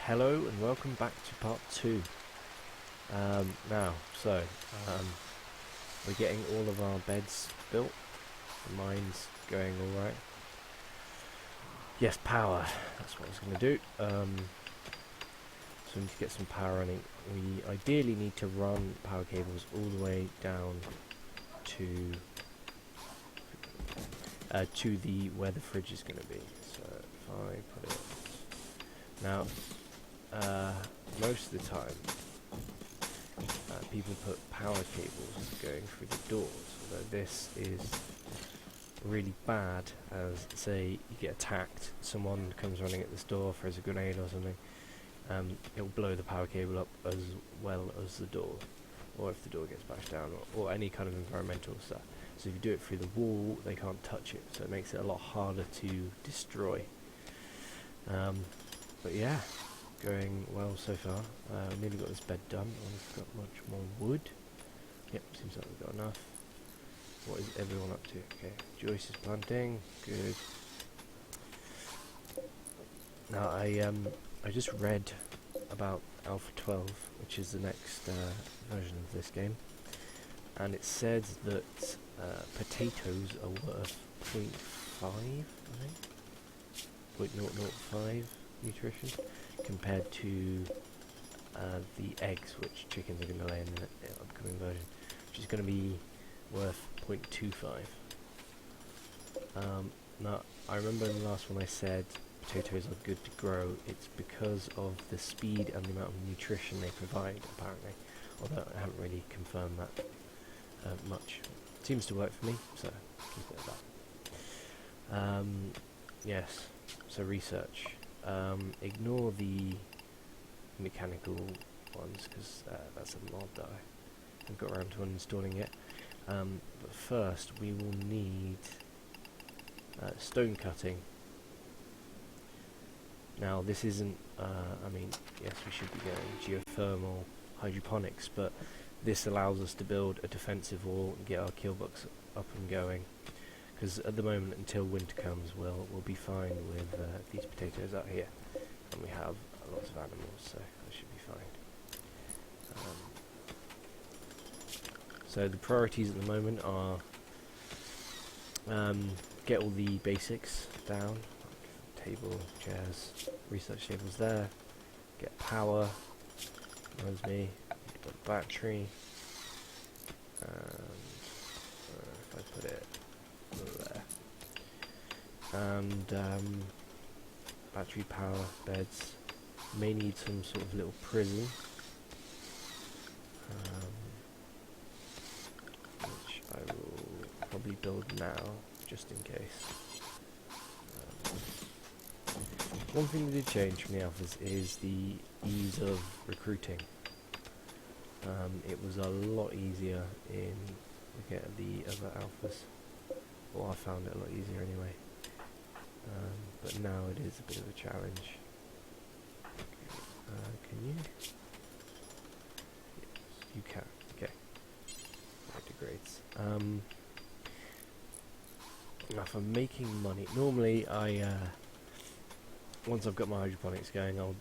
Hello and welcome back to part 2. We're getting all of our beds built. The mine's going alright. Yes, power. That's what I was going to do. So we need to get some power running. We ideally need to run power cables all the way down to where the fridge is going to be. So if I put it now. Most of the time, people put power cables going through the doors, although this is really bad as, say, you get attacked, someone comes running at this door, throws a grenade or something, it'll blow the power cable up as well as the door, or if the door gets bashed down, or any kind of environmental stuff. So if you do it through the wall, they can't touch it, so it makes it a lot harder to destroy. But yeah. Going well so far. Nearly got this bed done. I've got much more wood. Yep, seems like we've got enough. What is everyone up to? Okay, Joyce is planting. Good. Now I just read about Alpha 12, which is the next version of this game, and it says that potatoes are worth 0.5, I think, 0.005 nutrition, compared to the eggs which chickens are going to lay in the upcoming version, which is going to be worth 0.25. Now, I remember in the last one I said potatoes are good to grow. It's because of the speed and the amount of nutrition they provide, apparently. Although I haven't really confirmed that much. It seems to work for me, so keep it at that. Yes, so research. Ignore the mechanical ones because that's a mod that I haven't got around to uninstalling yet. But first we will need stone cutting. Now this isn't, I mean, yes, we should be going geothermal hydroponics, but this allows us to build a defensive wall and get our kill box up and going. Because at the moment, until winter comes, we'll be fine with these potatoes out here, and we have lots of animals, so that should be fine. So the priorities at the moment are get all the basics down, like table, chairs, research tables there. Get power. Reminds me, get a battery. If I put it there, and battery power, beds. May need some sort of little prison, which I will probably build now, just in case. One thing that did change from the alphas is the ease of recruiting. It was a lot easier in the other alphas. Well, I found it a lot easier anyway, but now it is a bit of a challenge. Can you? Yes, you can. Okay. That degrades. Now for making money, normally I, once I've got my hydroponics going, I'll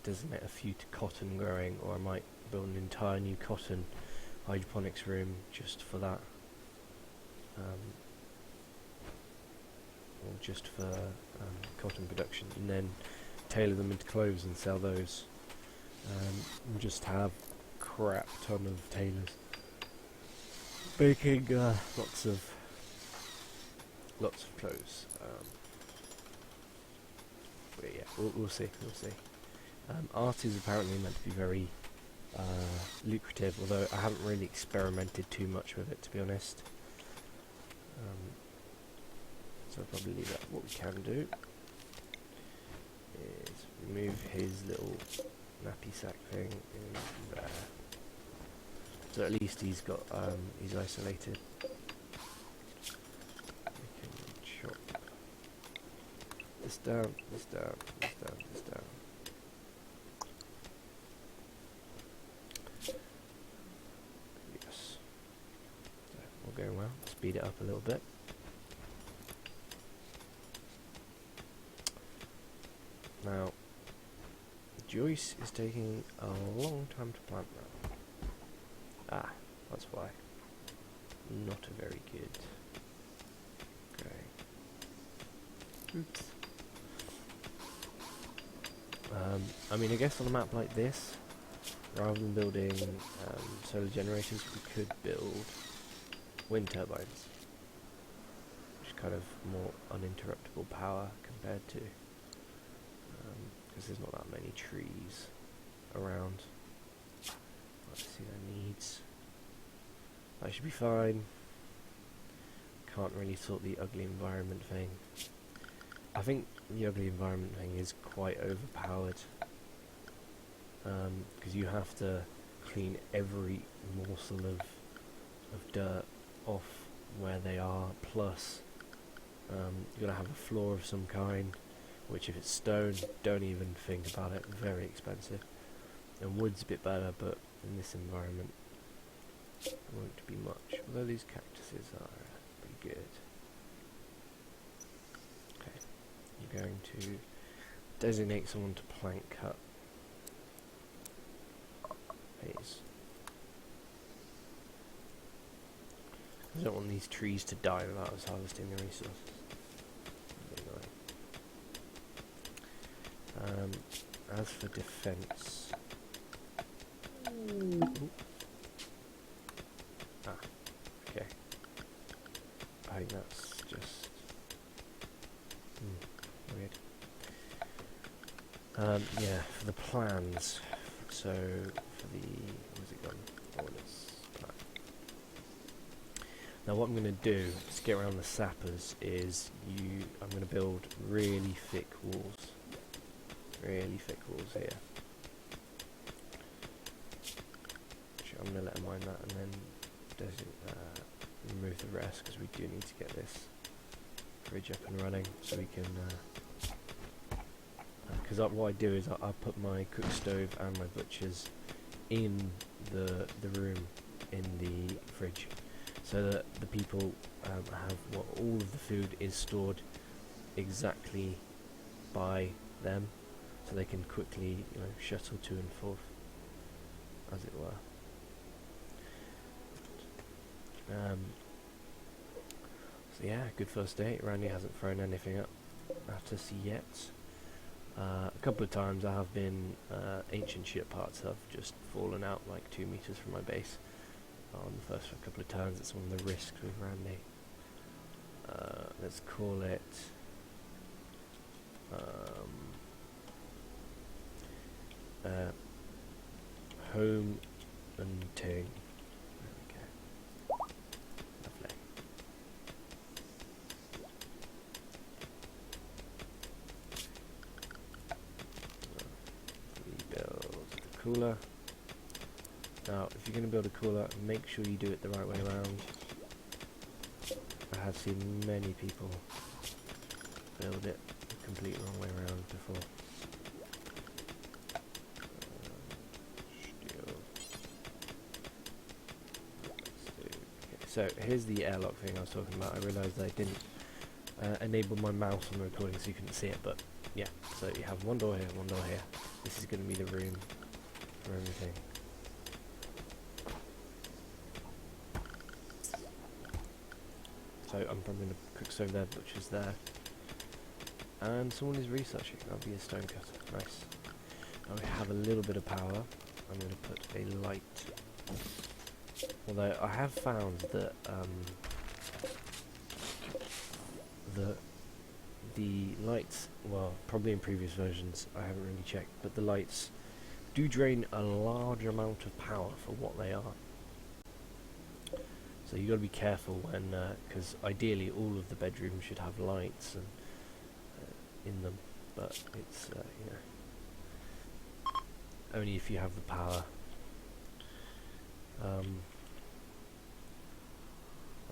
designate a few to cotton growing, or I might build an entire new cotton hydroponics room just for that. Or just for cotton production, and then tailor them into clothes and sell those. And just have crap ton of tailors making lots of clothes. But yeah, we'll see. Art is apparently meant to be very lucrative, although I haven't really experimented too much with it, to be honest. So I'll probably leave that. What we can do is remove his little nappy sack thing in there. So at least he's got, he's isolated. We can chop this down, this down, this down, this down. Yes. So, all going well. Speed it up a little bit. Now, Joyce is taking a long time to plant that. Ah, that's why. Not a very good. Okay. Oops. I mean, I guess on a map like this, rather than building solar generators, we could build wind turbines, which is kind of more uninterruptible power compared to, because there's not that many trees around. Let's see their needs. That should be fine. Can't really sort the ugly environment thing. I think the ugly environment thing is quite overpowered, because you have to clean every morsel of dirt off where they are, plus you've got to have a floor of some kind, which if it's stone, don't even think about it, very expensive. And wood's a bit better, but in this environment it won't be much, although these cactuses are pretty good. Okay, you're going to designate someone to plank cut. Please. I don't want these trees to die without us harvesting the resources. As for defense, okay. I think that's just weird. Yeah, for the plans. So for the where's it gone? Orders plan. Now what I'm going to do to get around the sappers is I'm going to build really thick walls. Really thick walls here. I'm going to let them mine that and then remove the rest, because we do need to get this bridge up and running so we can. Because what I do is I put my cook stove and my butchers in the room in the fridge, so that the people have all of the food is stored exactly by them, so they can quickly shuttle to and forth, as it were. So yeah, good first day. Randy hasn't thrown anything up at us yet. A couple of times I have been ancient ship parts have just fallen out like 2 meters from my base on the first couple of turns. It's one of the risks with Randy. Let's call it home and ting. Cooler. Now, if you're going to build a cooler, make sure you do it the right way around. I have seen many people build it the complete wrong way around before. Okay, so here's the airlock thing I was talking about. I realised I didn't enable my mouse on the recording so you couldn't see it, but yeah. So you have one door here, one door here. This is going to be the room for everything. So I'm probably going to cook stove there, butcher's there. And someone is researching. That'll be a stone cutter. Nice. Now we have a little bit of power. I'm going to put a light. Although I have found that the lights, well, probably in previous versions, I haven't really checked, but the lights do drain a large amount of power for what they are. So you've got to be careful when, because ideally all of the bedrooms should have lights and in them, but it's only if you have the power.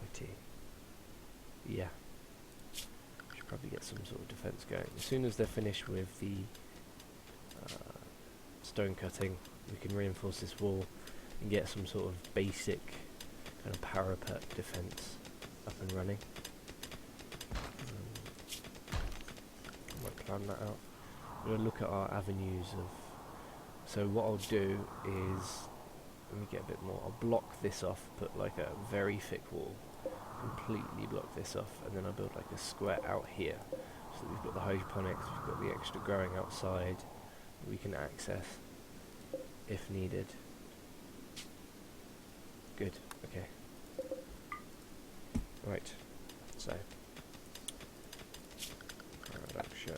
IT. Yeah. Should probably get some sort of defense going. As soon as they're finished with the stone cutting, we can reinforce this wall and get some sort of basic kind of parapet defense up and running. I might plan that out. We're going to look at our avenues of So what I'll do is, let me get a bit more, I'll block this off, put like a very thick wall, completely block this off, and then I'll build like a square out here. So that we've got the hydroponics, we've got the extra growing outside that we can access if needed. Good, okay. Right, so production.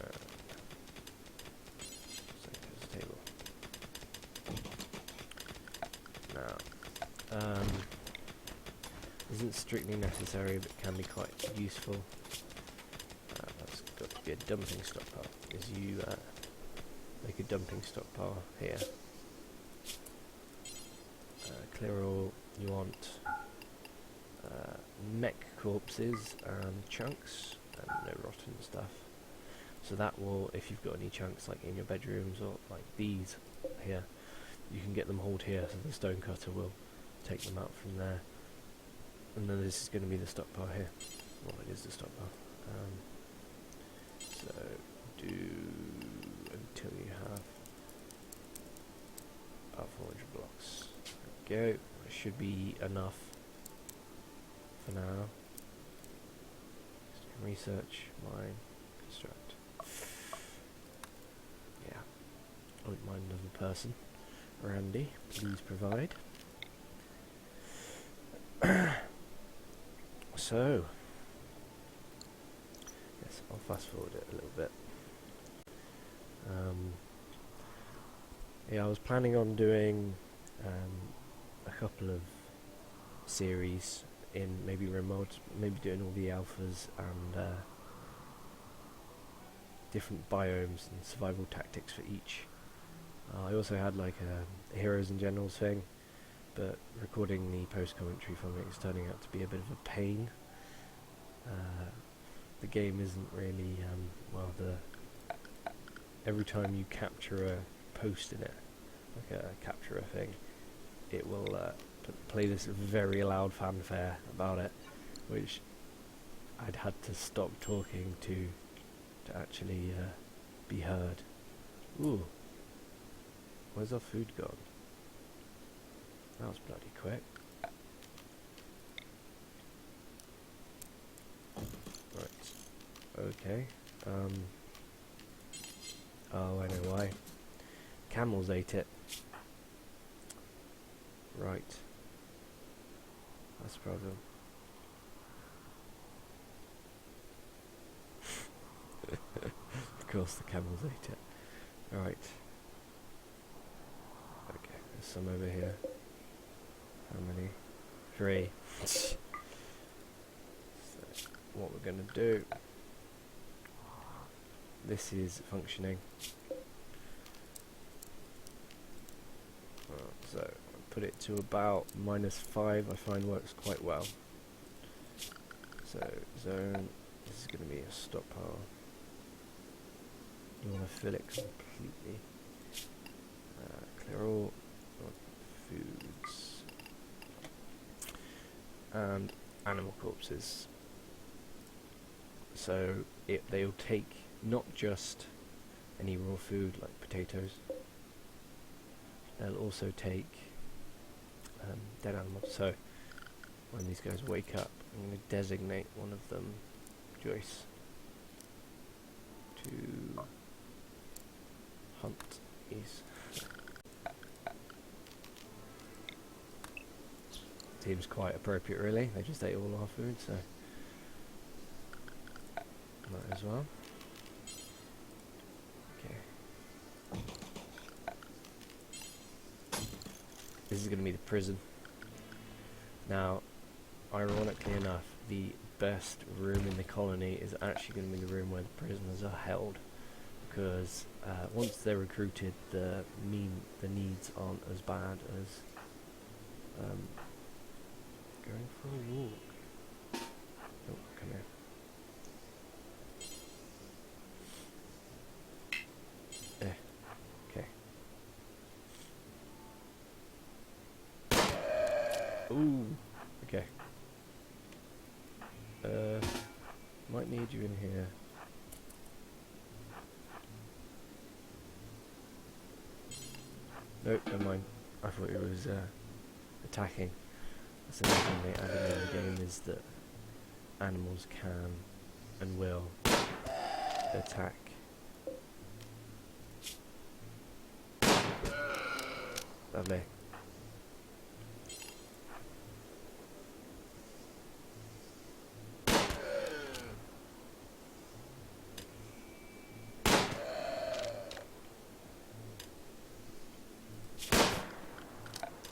Table. Now, isn't strictly necessary, but can be quite useful. That's got to be a dumping stockpile. Is you make a dumping stockpile here. Clear all you want. Mech corpses and chunks and no rotten stuff. So that will, if you've got any chunks like in your bedrooms or like these here, you can get them hauled here, so the stone cutter will take them out from there. And then this is going to be the stockpile here. Well, it is the stockpile. So do until you have about 400 blocks. There we go. It should be enough for now. Research, mine, construct. Yeah, I wouldn't mind another person. Randy, please provide. So, yes, I'll fast forward it a little bit. Yeah, I was planning on doing a couple of series in maybe RimWorld, maybe doing all the alphas and different biomes and survival tactics for each. I also had like a heroes and generals thing, but recording the post-commentary from it is turning out to be a bit of a pain. The game isn't really, well, every time you capture a post in it, like a capture a thing, it will play this very loud fanfare about it, which I'd had to stop talking to actually be heard. Ooh, where's our food gone? That was bloody quick. Right, okay. Oh, I know why. Camels ate it. Right. That's a problem. Of course the camels ate it. Alright. Okay, there's some over here. How many? 3. So, what we're going to do... This is functioning. So, put it to about -5, I find works quite well. So, zone, this is going to be a stockpile. You want to fill it completely. Clear all foods. And animal corpses. So, they'll take not just any raw food like potatoes, they'll also take dead animals. So when these guys wake up, I'm going to designate one of them Joyce to hunt these. Seems quite appropriate really, they just ate all our food, so might as well. Okay. This is going to be the prison. Now, ironically enough, the best room in the colony is actually going to be the room where the prisoners are held, because once they're recruited, the needs aren't as bad as going for a walk. Oh, come here. Okay. Ooh, okay. Might need you in here. Nope, never mind. I thought it was attacking. That's another thing they added in the game, is that animals can and will attack. Lovely.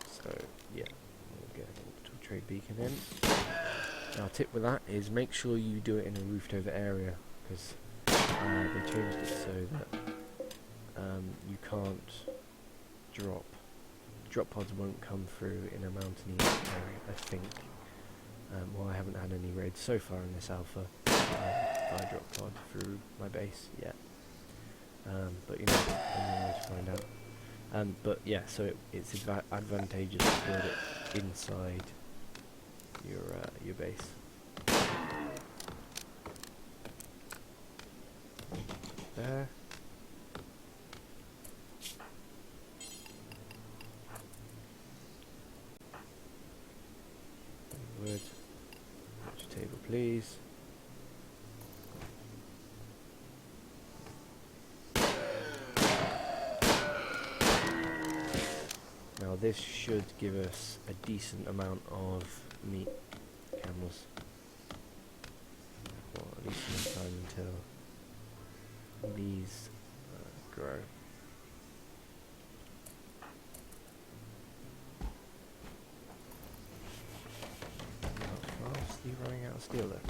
So yeah, we'll get an orbital trade beacon in. Now, tip with that is make sure you do it in a roofed over area, because they changed it so that you can't drop pods won't come through in a mountainy area, I think. Well, I haven't had any raids so far in this alpha by drop pod through my base yet, but you know, another way to find out. But yeah, so it's advantageous to build it inside your base. There. Wood. Table, please. Now this should give us a decent amount of meat camels. Well, at least in time until these grow. How fast are you running out of steel there?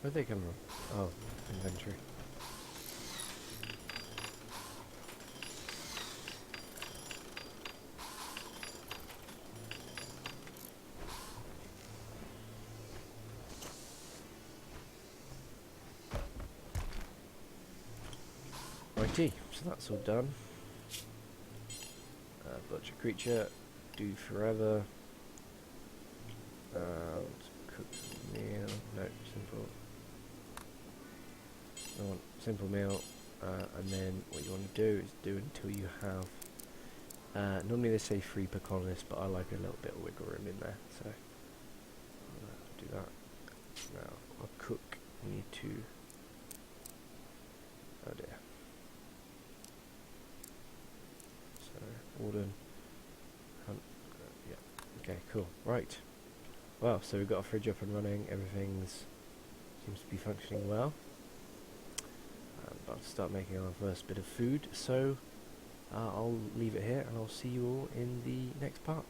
Where'd they come from? Oh, inventory. Righty, so that's all done. Butcher creature, do forever. Cooked meal, no, simple. I want simple meal, and then what you want to do is do until you have. Normally they say 3 per colonist, but I like a little bit of wiggle room in there, so I'll do that. Now I'll cook. I need to. Oh dear. So Warden. Hunt. Yeah. Okay. Cool. Right. Well, so we've got a fridge up and running. Everything's seems to be functioning well. I'm about to start making our first bit of food, so I'll leave it here and I'll see you all in the next part.